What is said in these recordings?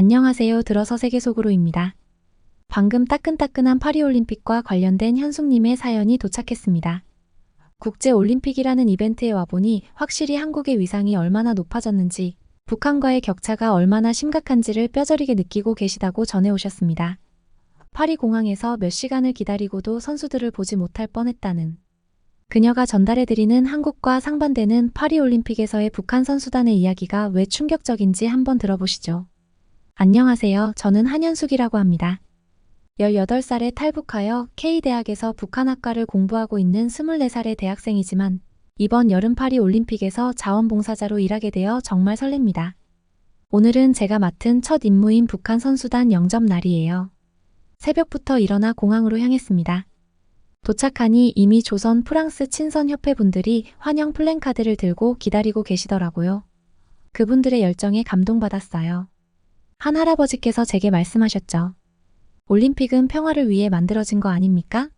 안녕하세요. 들어서 세계 속으로입니다. 방금 따끈따끈한 파리올림픽과 관련된 현숙님의 사연이 도착했습니다. 국제올림픽이라는 이벤트에 와보니 확실히 한국의 위상이 얼마나 높아졌는지, 북한과의 격차가 얼마나 심각한지를 뼈저리게 느끼고 계시다고 전해오셨습니다. 파리 공항에서 몇 시간을 기다리고도 선수들을 보지 못할 뻔했다는 그녀가 전달해드리는 한국과 상반되는 파리올림픽에서의 북한 선수단의 이야기가 왜 충격적인지 한번 들어보시죠. 안녕하세요. 저는 한현숙이라고 합니다. 18살에 탈북하여 K대학에서 북한학과를 공부하고 있는 24살의 대학생이지만 이번 여름 파리 올림픽에서 자원봉사자로 일하게 되어 정말 설렙니다. 오늘은 제가 맡은 첫 임무인 북한 선수단 영접 날이에요. 새벽부터 일어나 공항으로 향했습니다. 도착하니 이미 조선 프랑스 친선협회 분들이 환영 플랜카드를 들고 기다리고 계시더라고요. 그분들의 열정에 감동받았어요. 한 할아버지께서 제게 말씀하셨죠. 올림픽은 평화를 위해 만들어진 거 아닙니까?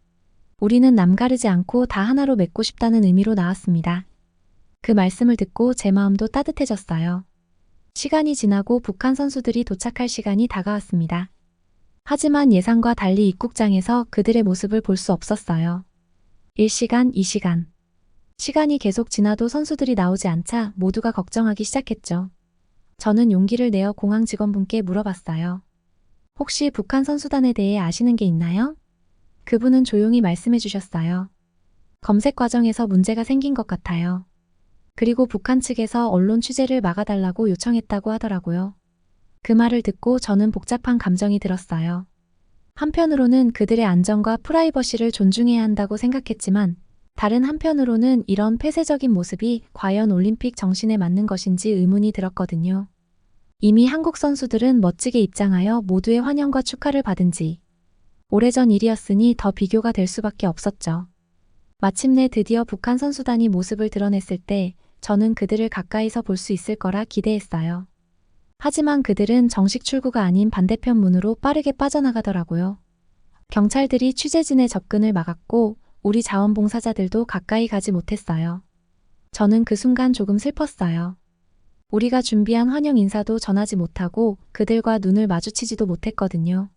우리는 남가르지 않고 다 하나로 맺고 싶다는 의미로 나왔습니다. 그 말씀을 듣고 제 마음도 따뜻해졌어요. 시간이 지나고 북한 선수들이 도착할 시간이 다가왔습니다. 하지만 예상과 달리 입국장에서 그들의 모습을 볼 수 없었어요. 1시간, 2시간. 시간이 계속 지나도 선수들이 나오지 않자 모두가 걱정하기 시작했죠. 저는 용기를 내어 공항 직원분께 물어봤어요. 혹시 북한 선수단에 대해 아시는 게 있나요? 그분은 조용히 말씀해 주셨어요. 검색 과정에서 문제가 생긴 것 같아요. 그리고 북한 측에서 언론 취재를 막아달라고 요청했다고 하더라고요. 그 말을 듣고 저는 복잡한 감정이 들었어요. 한편으로는 그들의 안전과 프라이버시를 존중해야 한다고 생각했지만 다른 한편으로는 이런 폐쇄적인 모습이 과연 올림픽 정신에 맞는 것인지 의문이 들었거든요. 이미 한국 선수들은 멋지게 입장하여 모두의 환영과 축하를 받은 지 오래전 일이었으니 더 비교가 될 수밖에 없었죠. 마침내 드디어 북한 선수단이 모습을 드러냈을 때 저는 그들을 가까이서 볼 수 있을 거라 기대했어요. 하지만 그들은 정식 출구가 아닌 반대편 문으로 빠르게 빠져나가더라고요. 경찰들이 취재진의 접근을 막았고 우리 자원봉사자들도 가까이 가지 못했어요. 저는 그 순간 조금 슬펐어요. 우리가 준비한 환영 인사도 전하지 못하고 그들과 눈을 마주치지도 못했거든요.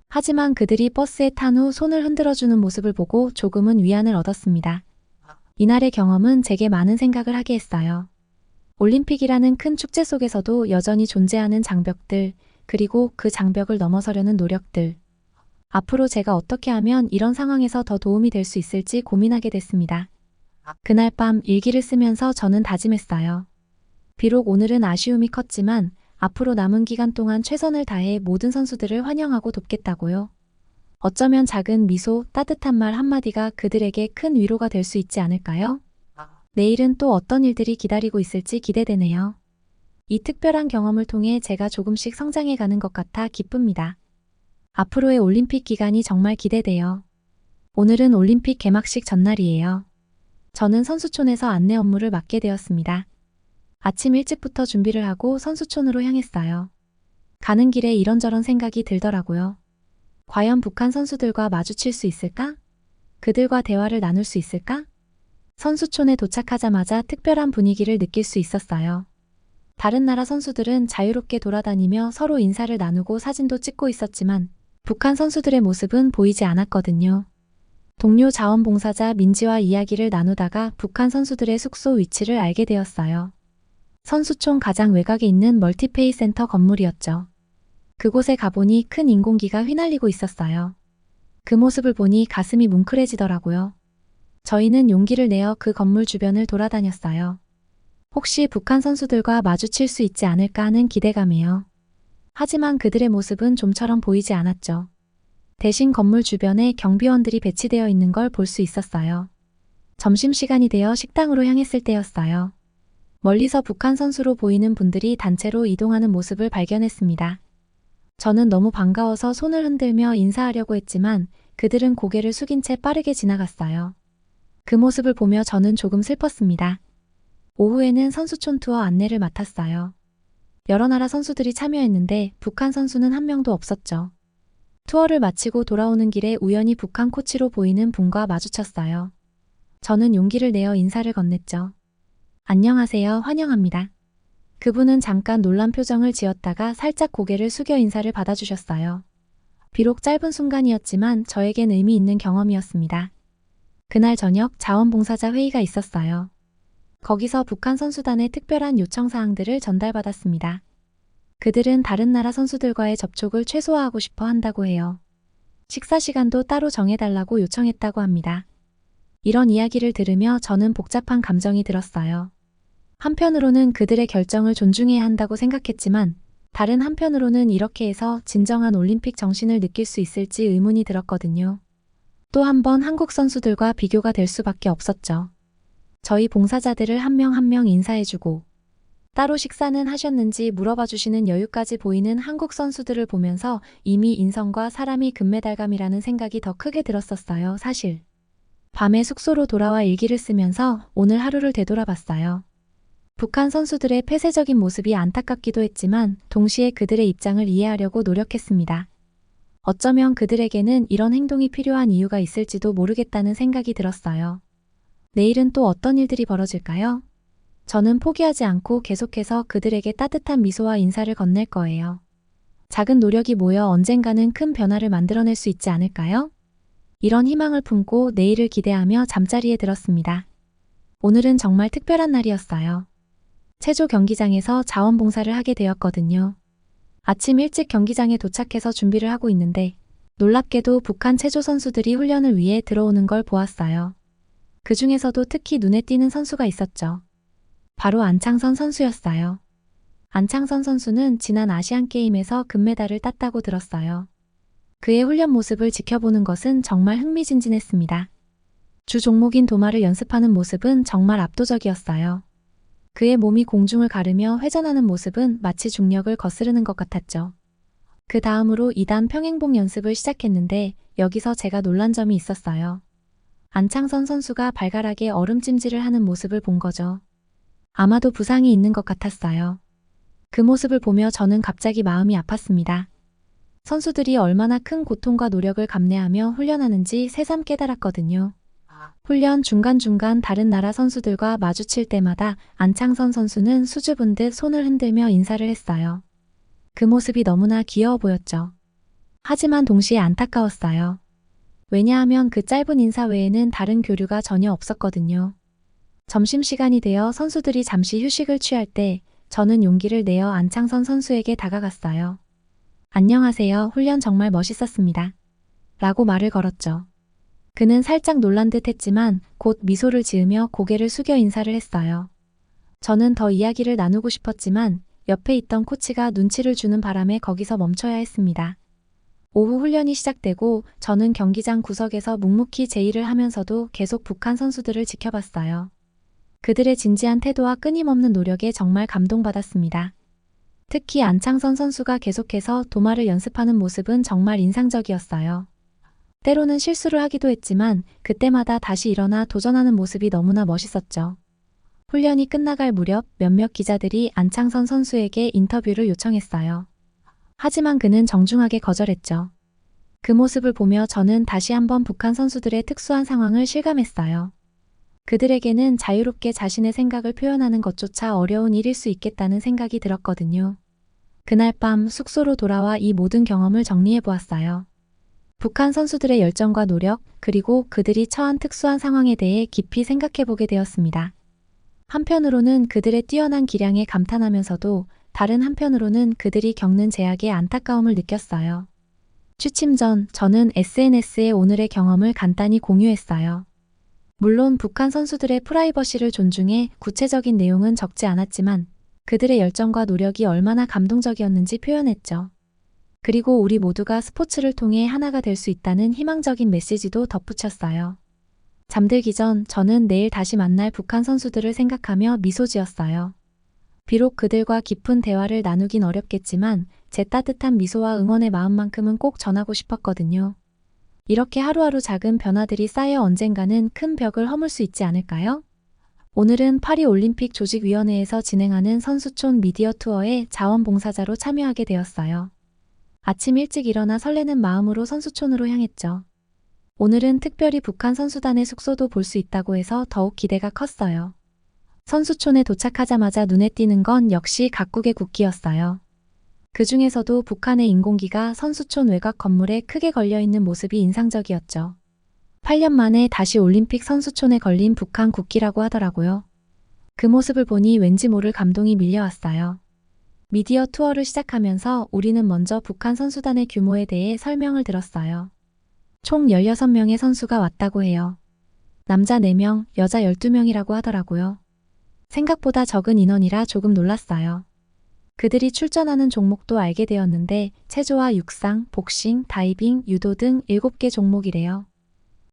하지만 그들이 버스에 탄 후 손을 흔들어주는 모습을 보고 조금은 위안을 얻었습니다. 이날의 경험은 제게 많은 생각을 하게 했어요. 올림픽이라는 큰 축제 속에서도 여전히 존재하는 장벽들, 그리고 그 장벽을 넘어서려는 노력들. 앞으로 제가 어떻게 하면 이런 상황에서 더 도움이 될 수 있을지 고민하게 됐습니다. 그날 밤 일기를 쓰면서 저는 다짐했어요. 비록 오늘은 아쉬움이 컸지만 앞으로 남은 기간 동안 최선을 다해 모든 선수들을 환영하고 돕겠다고요. 어쩌면 작은 미소, 따뜻한 말 한마디가 그들에게 큰 위로가 될 수 있지 않을까요? 내일은 또 어떤 일들이 기다리고 있을지 기대되네요. 이 특별한 경험을 통해 제가 조금씩 성장해가는 것 같아 기쁩니다. 앞으로의 올림픽 기간이 정말 기대돼요. 오늘은 올림픽 개막식 전날이에요. 저는 선수촌에서 안내 업무를 맡게 되었습니다. 아침 일찍부터 준비를 하고 선수촌으로 향했어요. 가는 길에 이런저런 생각이 들더라고요. 과연 북한 선수들과 마주칠 수 있을까? 그들과 대화를 나눌 수 있을까? 선수촌에 도착하자마자 특별한 분위기를 느낄 수 있었어요. 다른 나라 선수들은 자유롭게 돌아다니며 서로 인사를 나누고 사진도 찍고 있었지만 북한 선수들의 모습은 보이지 않았거든요. 동료 자원봉사자 민지와 이야기를 나누다가 북한 선수들의 숙소 위치를 알게 되었어요. 선수촌 가장 외곽에 있는 멀티페이 센터 건물이었죠. 그곳에 가보니 큰 인공기가 휘날리고 있었어요. 그 모습을 보니 가슴이 뭉클해지더라고요. 저희는 용기를 내어 그 건물 주변을 돌아다녔어요. 혹시 북한 선수들과 마주칠 수 있지 않을까 하는 기대감이에요. 하지만 그들의 모습은 좀처럼 보이지 않았죠. 대신 건물 주변에 경비원들이 배치되어 있는 걸 볼 수 있었어요. 점심시간이 되어 식당으로 향했을 때였어요. 멀리서 북한 선수로 보이는 분들이 단체로 이동하는 모습을 발견했습니다. 저는 너무 반가워서 손을 흔들며 인사하려고 했지만 그들은 고개를 숙인 채 빠르게 지나갔어요. 그 모습을 보며 저는 조금 슬펐습니다. 오후에는 선수촌 투어 안내를 맡았어요. 여러 나라 선수들이 참여했는데 북한 선수는 한 명도 없었죠. 투어를 마치고 돌아오는 길에 우연히 북한 코치로 보이는 분과 마주쳤어요. 저는 용기를 내어 인사를 건넸죠. 안녕하세요. 환영합니다. 그분은 잠깐 놀란 표정을 지었다가 살짝 고개를 숙여 인사를 받아주셨어요. 비록 짧은 순간이었지만 저에겐 의미 있는 경험이었습니다. 그날 저녁 자원봉사자 회의가 있었어요. 거기서 북한 선수단의 특별한 요청사항들을 전달받았습니다. 그들은 다른 나라 선수들과의 접촉을 최소화하고 싶어 한다고 해요. 식사 시간도 따로 정해달라고 요청했다고 합니다. 이런 이야기를 들으며 저는 복잡한 감정이 들었어요. 한편으로는 그들의 결정을 존중해야 한다고 생각했지만 다른 한편으로는 이렇게 해서 진정한 올림픽 정신을 느낄 수 있을지 의문이 들었거든요. 또 한 번 한국 선수들과 비교가 될 수밖에 없었죠. 저희 봉사자들을 한 명 한 명 인사해주고 따로 식사는 하셨는지 물어봐 주시는 여유까지 보이는 한국 선수들을 보면서 이미 인성과 사람이 금메달감이라는 생각이 더 크게 들었었어요, 사실. 밤에 숙소로 돌아와 일기를 쓰면서 오늘 하루를 되돌아봤어요. 북한 선수들의 폐쇄적인 모습이 안타깝기도 했지만 동시에 그들의 입장을 이해하려고 노력했습니다. 어쩌면 그들에게는 이런 행동이 필요한 이유가 있을지도 모르겠다는 생각이 들었어요. 내일은 또 어떤 일들이 벌어질까요? 저는 포기하지 않고 계속해서 그들에게 따뜻한 미소와 인사를 건넬 거예요. 작은 노력이 모여 언젠가는 큰 변화를 만들어낼 수 있지 않을까요? 이런 희망을 품고 내일을 기대하며 잠자리에 들었습니다. 오늘은 정말 특별한 날이었어요. 체조 경기장에서 자원봉사를 하게 되었거든요. 아침 일찍 경기장에 도착해서 준비를 하고 있는데 놀랍게도 북한 체조 선수들이 훈련을 위해 들어오는 걸 보았어요. 그 중에서도 특히 눈에 띄는 선수가 있었죠. 바로 안창선 선수였어요. 안창선 선수는 지난 아시안게임에서 금메달을 땄다고 들었어요. 그의 훈련 모습을 지켜보는 것은 정말 흥미진진했습니다. 주 종목인 도마를 연습하는 모습은 정말 압도적이었어요. 그의 몸이 공중을 가르며 회전하는 모습은 마치 중력을 거스르는 것 같았죠. 그 다음으로 2단 평행봉 연습을 시작했는데 여기서 제가 놀란 점이 있었어요. 안창선 선수가 발가락에 얼음찜질을 하는 모습을 본 거죠. 아마도 부상이 있는 것 같았어요. 그 모습을 보며 저는 갑자기 마음이 아팠습니다. 선수들이 얼마나 큰 고통과 노력을 감내하며 훈련하는지 새삼 깨달았거든요. 훈련 중간중간 다른 나라 선수들과 마주칠 때마다 안창선 선수는 수줍은 듯 손을 흔들며 인사를 했어요. 그 모습이 너무나 귀여워 보였죠. 하지만 동시에 안타까웠어요. 왜냐하면 그 짧은 인사 외에는 다른 교류가 전혀 없었거든요. 점심시간이 되어 선수들이 잠시 휴식을 취할 때 저는 용기를 내어 안창선 선수에게 다가갔어요. 안녕하세요. 훈련 정말 멋있었습니다. 라고 말을 걸었죠. 그는 살짝 놀란 듯 했지만 곧 미소를 지으며 고개를 숙여 인사를 했어요. 저는 더 이야기를 나누고 싶었지만 옆에 있던 코치가 눈치를 주는 바람에 거기서 멈춰야 했습니다. 오후 훈련이 시작되고 저는 경기장 구석에서 묵묵히 제 일을 하면서도 계속 북한 선수들을 지켜봤어요. 그들의 진지한 태도와 끊임없는 노력에 정말 감동받았습니다. 특히 안창선 선수가 계속해서 도마를 연습하는 모습은 정말 인상적이었어요. 때로는 실수를 하기도 했지만 그때마다 다시 일어나 도전하는 모습이 너무나 멋있었죠. 훈련이 끝나갈 무렵 몇몇 기자들이 안창선 선수에게 인터뷰를 요청했어요. 하지만 그는 정중하게 거절했죠. 그 모습을 보며 저는 다시 한번 북한 선수들의 특수한 상황을 실감했어요. 그들에게는 자유롭게 자신의 생각을 표현하는 것조차 어려운 일일 수 있겠다는 생각이 들었거든요. 그날 밤 숙소로 돌아와 이 모든 경험을 정리해 보았어요. 북한 선수들의 열정과 노력, 그리고 그들이 처한 특수한 상황에 대해 깊이 생각해 보게 되었습니다. 한편으로는 그들의 뛰어난 기량에 감탄하면서도 다른 한편으로는 그들이 겪는 제약에 안타까움을 느꼈어요. 취침 전 저는 SNS에 오늘의 경험을 간단히 공유했어요. 물론 북한 선수들의 프라이버시를 존중해 구체적인 내용은 적지 않았지만 그들의 열정과 노력이 얼마나 감동적이었는지 표현했죠. 그리고 우리 모두가 스포츠를 통해 하나가 될 수 있다는 희망적인 메시지도 덧붙였어요. 잠들기 전 저는 내일 다시 만날 북한 선수들을 생각하며 미소 지었어요. 비록 그들과 깊은 대화를 나누긴 어렵겠지만 제 따뜻한 미소와 응원의 마음만큼은 꼭 전하고 싶었거든요. 이렇게 하루하루 작은 변화들이 쌓여 언젠가는 큰 벽을 허물 수 있지 않을까요? 오늘은 파리올림픽 조직위원회에서 진행하는 선수촌 미디어 투어에 자원봉사자로 참여하게 되었어요. 아침 일찍 일어나 설레는 마음으로 선수촌으로 향했죠. 오늘은 특별히 북한 선수단의 숙소도 볼 수 있다고 해서 더욱 기대가 컸어요. 선수촌에 도착하자마자 눈에 띄는 건 역시 각국의 국기였어요. 그 중에서도 북한의 인공기가 선수촌 외곽 건물에 크게 걸려있는 모습이 인상적이었죠. 8년 만에 다시 올림픽 선수촌에 걸린 북한 국기라고 하더라고요. 그 모습을 보니 왠지 모를 감동이 밀려왔어요. 미디어 투어를 시작하면서 우리는 먼저 북한 선수단의 규모에 대해 설명을 들었어요. 총 16명의 선수가 왔다고 해요. 남자 4명, 여자 12명이라고 하더라고요. 생각보다 적은 인원이라 조금 놀랐어요. 그들이 출전하는 종목도 알게 되었는데 체조와 육상, 복싱, 다이빙, 유도 등 7개 종목이래요.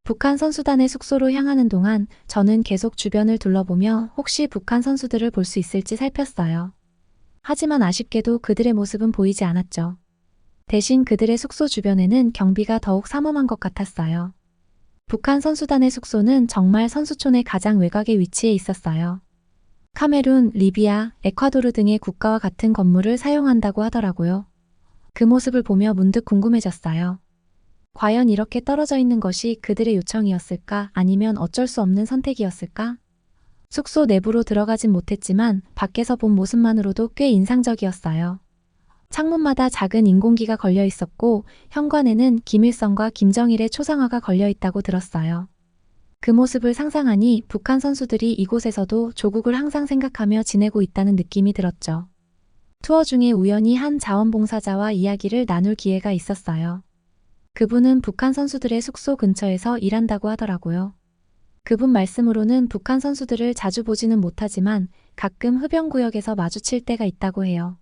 북한 선수단의 숙소로 향하는 동안 저는 계속 주변을 둘러보며 혹시 북한 선수들을 볼 수 있을지 살폈어요. 하지만 아쉽게도 그들의 모습은 보이지 않았죠. 대신 그들의 숙소 주변에는 경비가 더욱 삼엄한 것 같았어요. 북한 선수단의 숙소는 정말 선수촌의 가장 외곽에 위치해 있었어요. 카메룬, 리비아, 에콰도르 등의 국가와 같은 건물을 사용한다고 하더라고요. 그 모습을 보며 문득 궁금해졌어요. 과연 이렇게 떨어져 있는 것이 그들의 요청이었을까 아니면 어쩔 수 없는 선택이었을까? 숙소 내부로 들어가진 못했지만 밖에서 본 모습만으로도 꽤 인상적이었어요. 창문마다 작은 인공기가 걸려 있었고 현관에는 김일성과 김정일의 초상화가 걸려 있다고 들었어요. 그 모습을 상상하니 북한 선수들이 이곳에서도 조국을 항상 생각하며 지내고 있다는 느낌이 들었죠. 투어 중에 우연히 한 자원봉사자와 이야기를 나눌 기회가 있었어요. 그분은 북한 선수들의 숙소 근처에서 일한다고 하더라고요. 그분 말씀으로는 북한 선수들을 자주 보지는 못하지만 가끔 흡연구역에서 마주칠 때가 있다고 해요.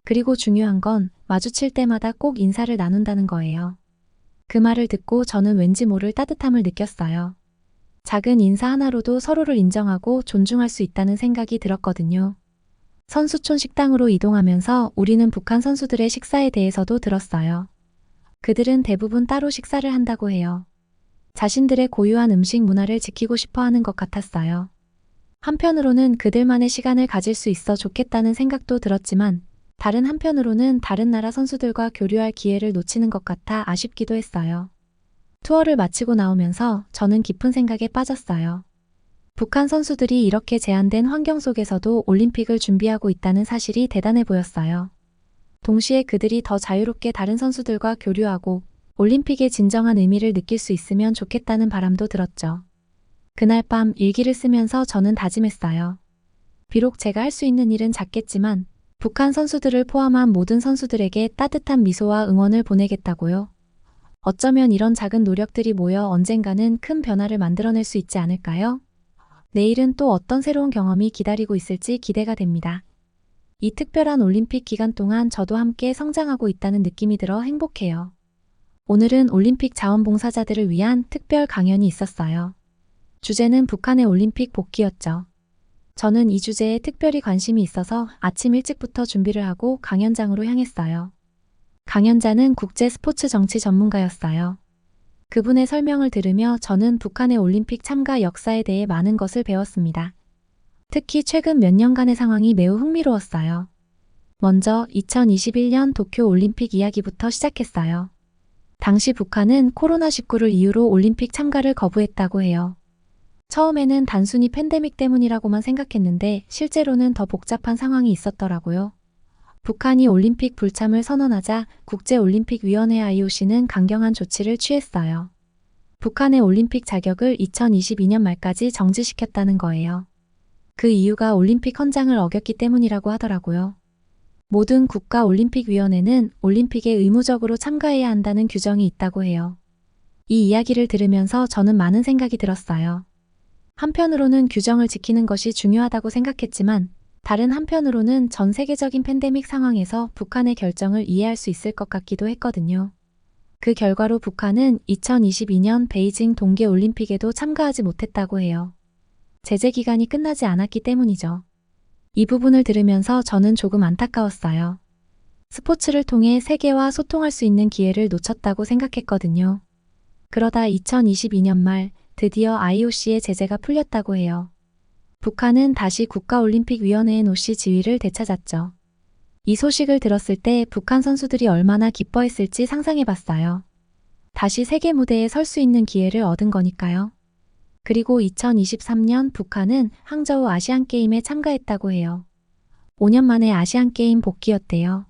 그리고 중요한 건 마주칠 때마다 꼭 인사를 나눈다는 거예요. 그 말을 듣고 저는 왠지 모를 따뜻함을 느꼈어요. 작은 인사 하나로도 서로를 인정하고 존중할 수 있다는 생각이 들었거든요. 선수촌 식당으로 이동하면서 우리는 북한 선수들의 식사에 대해서도 들었어요. 그들은 대부분 따로 식사를 한다고 해요. 자신들의 고유한 음식 문화를 지키고 싶어 하는 것 같았어요. 한편으로는 그들만의 시간을 가질 수 있어 좋겠다는 생각도 들었지만 다른 한편으로는 다른 나라 선수들과 교류할 기회를 놓치는 것 같아 아쉽기도 했어요. 투어를 마치고 나오면서 저는 깊은 생각에 빠졌어요. 북한 선수들이 이렇게 제한된 환경 속에서도 올림픽을 준비하고 있다는 사실이 대단해 보였어요. 동시에 그들이 더 자유롭게 다른 선수들과 교류하고 올림픽의 진정한 의미를 느낄 수 있으면 좋겠다는 바람도 들었죠. 그날 밤 일기를 쓰면서 저는 다짐했어요. 비록 제가 할 수 있는 일은 작겠지만 북한 선수들을 포함한 모든 선수들에게 따뜻한 미소와 응원을 보내겠다고요. 어쩌면 이런 작은 노력들이 모여 언젠가는 큰 변화를 만들어낼 수 있지 않을까요? 내일은 또 어떤 새로운 경험이 기다리고 있을지 기대가 됩니다. 이 특별한 올림픽 기간 동안 저도 함께 성장하고 있다는 느낌이 들어 행복해요. 오늘은 올림픽 자원봉사자들을 위한 특별 강연이 있었어요. 주제는 북한의 올림픽 복귀였죠. 저는 이 주제에 특별히 관심이 있어서 아침 일찍부터 준비를 하고 강연장으로 향했어요. 강연자는 국제 스포츠 정치 전문가였어요. 그분의 설명을 들으며 저는 북한의 올림픽 참가 역사에 대해 많은 것을 배웠습니다. 특히 최근 몇 년간의 상황이 매우 흥미로웠어요. 먼저 2021년 도쿄 올림픽 이야기부터 시작했어요. 당시 북한은 코로나19를 이유로 올림픽 참가를 거부했다고 해요. 처음에는 단순히 팬데믹 때문이라고만 생각했는데 실제로는 더 복잡한 상황이 있었더라고요. 북한이 올림픽 불참을 선언하자 국제올림픽위원회 IOC는 강경한 조치를 취했어요. 북한의 올림픽 자격을 2022년 말까지 정지시켰다는 거예요. 그 이유가 올림픽 헌장을 어겼기 때문이라고 하더라고요. 모든 국가올림픽위원회는 올림픽에 의무적으로 참가해야 한다는 규정이 있다고 해요. 이 이야기를 들으면서 저는 많은 생각이 들었어요. 한편으로는 규정을 지키는 것이 중요하다고 생각했지만 다른 한편으로는 전 세계적인 팬데믹 상황에서 북한의 결정을 이해할 수 있을 것 같기도 했거든요. 그 결과로 북한은 2022년 베이징 동계올림픽에도 참가하지 못했다고 해요. 제재 기간이 끝나지 않았기 때문이죠. 이 부분을 들으면서 저는 조금 안타까웠어요. 스포츠를 통해 세계와 소통할 수 있는 기회를 놓쳤다고 생각했거든요. 그러다 2022년 말 드디어 IOC의 제재가 풀렸다고 해요. 북한은 다시 국가올림픽위원회의 노시 지위를 되찾았죠. 이 소식을 들었을 때 북한 선수들이 얼마나 기뻐했을지 상상해봤어요. 다시 세계 무대에 설 수 있는 기회를 얻은 거니까요. 그리고 2023년 북한은 항저우 아시안게임에 참가했다고 해요. 5년 만에 아시안게임 복귀였대요.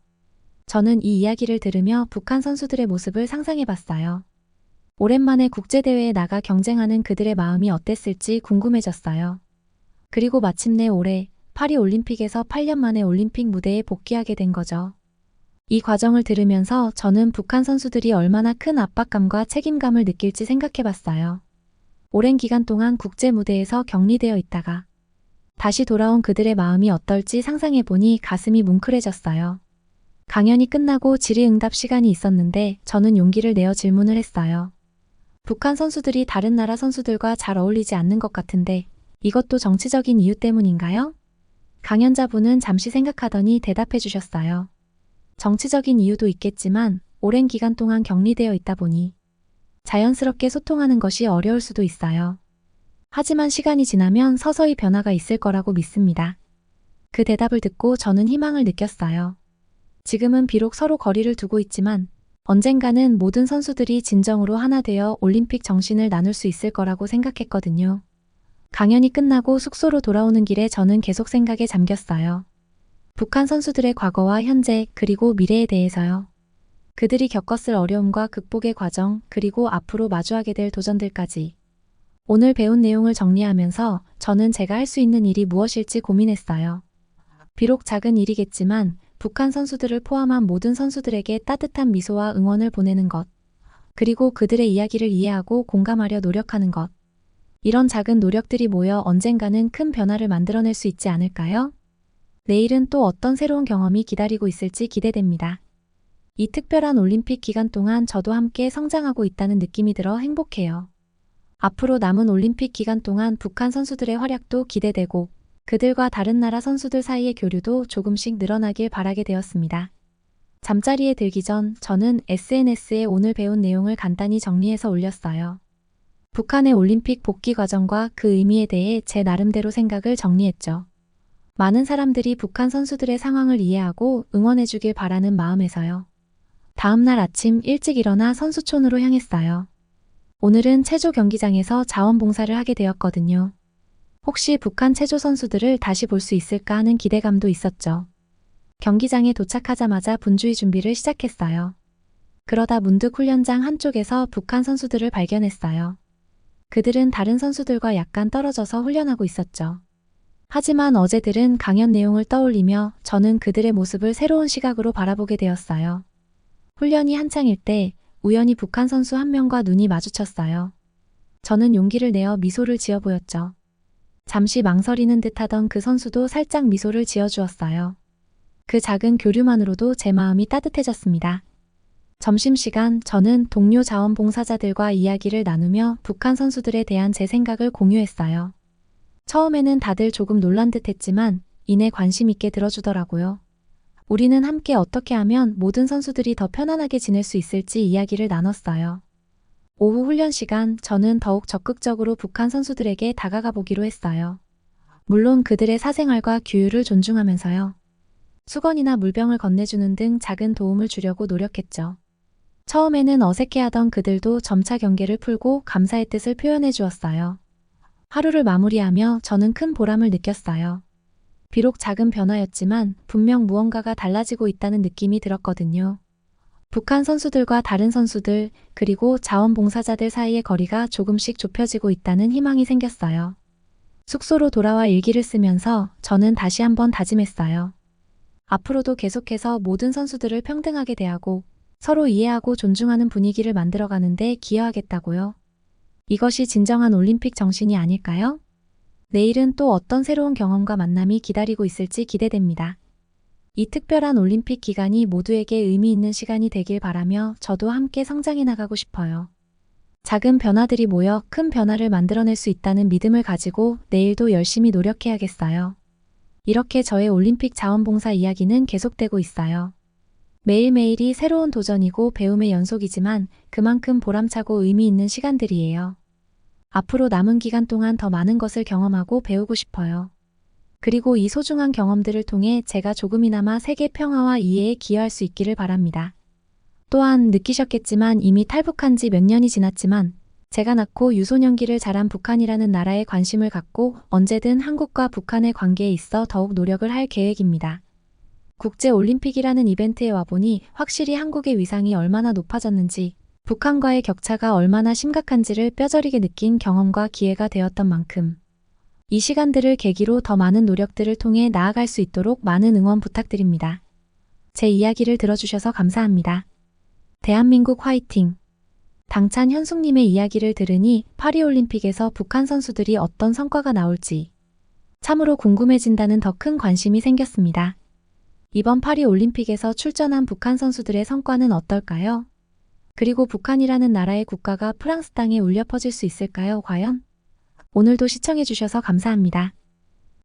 저는 이 이야기를 들으며 북한 선수들의 모습을 상상해봤어요. 오랜만에 국제대회에 나가 경쟁하는 그들의 마음이 어땠을지 궁금해졌어요. 그리고 마침내 올해 파리 올림픽에서 8년 만에 올림픽 무대에 복귀하게 된 거죠. 이 과정을 들으면서 저는 북한 선수들이 얼마나 큰 압박감과 책임감을 느낄지 생각해봤어요. 오랜 기간 동안 국제 무대에서 격리되어 있다가 다시 돌아온 그들의 마음이 어떨지 상상해보니 가슴이 뭉클해졌어요. 강연이 끝나고 질의응답 시간이 있었는데 저는 용기를 내어 질문을 했어요. 북한 선수들이 다른 나라 선수들과 잘 어울리지 않는 것 같은데 이것도 정치적인 이유 때문인가요? 강연자분은 잠시 생각하더니 대답해 주셨어요. 정치적인 이유도 있겠지만 오랜 기간 동안 격리되어 있다 보니 자연스럽게 소통하는 것이 어려울 수도 있어요. 하지만 시간이 지나면 서서히 변화가 있을 거라고 믿습니다. 그 대답을 듣고 저는 희망을 느꼈어요. 지금은 비록 서로 거리를 두고 있지만 언젠가는 모든 선수들이 진정으로 하나 되어 올림픽 정신을 나눌 수 있을 거라고 생각했거든요. 강연이 끝나고 숙소로 돌아오는 길에 저는 계속 생각에 잠겼어요. 북한 선수들의 과거와 현재 그리고 미래에 대해서요. 그들이 겪었을 어려움과 극복의 과정 그리고 앞으로 마주하게 될 도전들까지. 오늘 배운 내용을 정리하면서 저는 제가 할 수 있는 일이 무엇일지 고민했어요. 비록 작은 일이겠지만 북한 선수들을 포함한 모든 선수들에게 따뜻한 미소와 응원을 보내는 것. 그리고 그들의 이야기를 이해하고 공감하려 노력하는 것. 이런 작은 노력들이 모여 언젠가는 큰 변화를 만들어낼 수 있지 않을까요? 내일은 또 어떤 새로운 경험이 기다리고 있을지 기대됩니다. 이 특별한 올림픽 기간 동안 저도 함께 성장하고 있다는 느낌이 들어 행복해요. 앞으로 남은 올림픽 기간 동안 북한 선수들의 활약도 기대되고 그들과 다른 나라 선수들 사이의 교류도 조금씩 늘어나길 바라게 되었습니다. 잠자리에 들기 전 저는 SNS에 오늘 배운 내용을 간단히 정리해서 올렸어요. 북한의 올림픽 복귀 과정과 그 의미에 대해 제 나름대로 생각을 정리했죠. 많은 사람들이 북한 선수들의 상황을 이해하고 응원해주길 바라는 마음에서요. 다음 날 아침 일찍 일어나 선수촌으로 향했어요. 오늘은 체조 경기장에서 자원봉사를 하게 되었거든요. 혹시 북한 체조 선수들을 다시 볼 수 있을까 하는 기대감도 있었죠. 경기장에 도착하자마자 분주히 준비를 시작했어요. 그러다 문득 훈련장 한쪽에서 북한 선수들을 발견했어요. 그들은 다른 선수들과 약간 떨어져서 훈련하고 있었죠. 하지만 어제들은 강연 내용을 떠올리며 저는 그들의 모습을 새로운 시각으로 바라보게 되었어요. 훈련이 한창일 때 우연히 북한 선수 한 명과 눈이 마주쳤어요. 저는 용기를 내어 미소를 지어 보였죠. 잠시 망설이는 듯하던 그 선수도 살짝 미소를 지어주었어요. 그 작은 교류만으로도 제 마음이 따뜻해졌습니다. 점심시간 저는 동료 자원봉사자들과 이야기를 나누며 북한 선수들에 대한 제 생각을 공유했어요. 처음에는 다들 조금 놀란 듯 했지만 이내 관심 있게 들어주더라고요. 우리는 함께 어떻게 하면 모든 선수들이 더 편안하게 지낼 수 있을지 이야기를 나눴어요. 오후 훈련 시간 저는 더욱 적극적으로 북한 선수들에게 다가가 보기로 했어요. 물론 그들의 사생활과 규율을 존중하면서요. 수건이나 물병을 건네주는 등 작은 도움을 주려고 노력했죠. 처음에는 어색해하던 그들도 점차 경계를 풀고 감사의 뜻을 표현해 주었어요. 하루를 마무리하며 저는 큰 보람을 느꼈어요. 비록 작은 변화였지만 분명 무언가가 달라지고 있다는 느낌이 들었거든요. 북한 선수들과 다른 선수들 그리고 자원봉사자들 사이의 거리가 조금씩 좁혀지고 있다는 희망이 생겼어요. 숙소로 돌아와 일기를 쓰면서 저는 다시 한번 다짐했어요. 앞으로도 계속해서 모든 선수들을 평등하게 대하고 서로 이해하고 존중하는 분위기를 만들어가는데 기여하겠다고요. 이것이 진정한 올림픽 정신이 아닐까요? 내일은 또 어떤 새로운 경험과 만남이 기다리고 있을지 기대됩니다. 이 특별한 올림픽 기간이 모두에게 의미 있는 시간이 되길 바라며 저도 함께 성장해 나가고 싶어요. 작은 변화들이 모여 큰 변화를 만들어낼 수 있다는 믿음을 가지고 내일도 열심히 노력해야겠어요. 이렇게 저의 올림픽 자원봉사 이야기는 계속되고 있어요. 매일매일이 새로운 도전이고 배움의 연속이지만 그만큼 보람차고 의미 있는 시간들이에요. 앞으로 남은 기간 동안 더 많은 것을 경험하고 배우고 싶어요. 그리고 이 소중한 경험들을 통해 제가 조금이나마 세계 평화와 이해에 기여할 수 있기를 바랍니다. 또한 느끼셨겠지만 이미 탈북한 지 몇 년이 지났지만 제가 낳고 유소년기를 자란 북한이라는 나라에 관심을 갖고 언제든 한국과 북한의 관계에 있어 더욱 노력을 할 계획입니다. 국제올림픽이라는 이벤트에 와보니 확실히 한국의 위상이 얼마나 높아졌는지, 북한과의 격차가 얼마나 심각한지를 뼈저리게 느낀 경험과 기회가 되었던 만큼 이 시간들을 계기로 더 많은 노력들을 통해 나아갈 수 있도록 많은 응원 부탁드립니다. 제 이야기를 들어주셔서 감사합니다. 대한민국 화이팅! 당찬 현숙님의 이야기를 들으니 파리올림픽에서 북한 선수들이 어떤 성과가 나올지 참으로 궁금해진다는 더 큰 관심이 생겼습니다. 이번 파리올림픽에서 출전한 북한 선수들의 성과는 어떨까요? 그리고 북한이라는 나라의 국가가 프랑스 땅에 울려 퍼질 수 있을까요, 과연? 오늘도 시청해주셔서 감사합니다.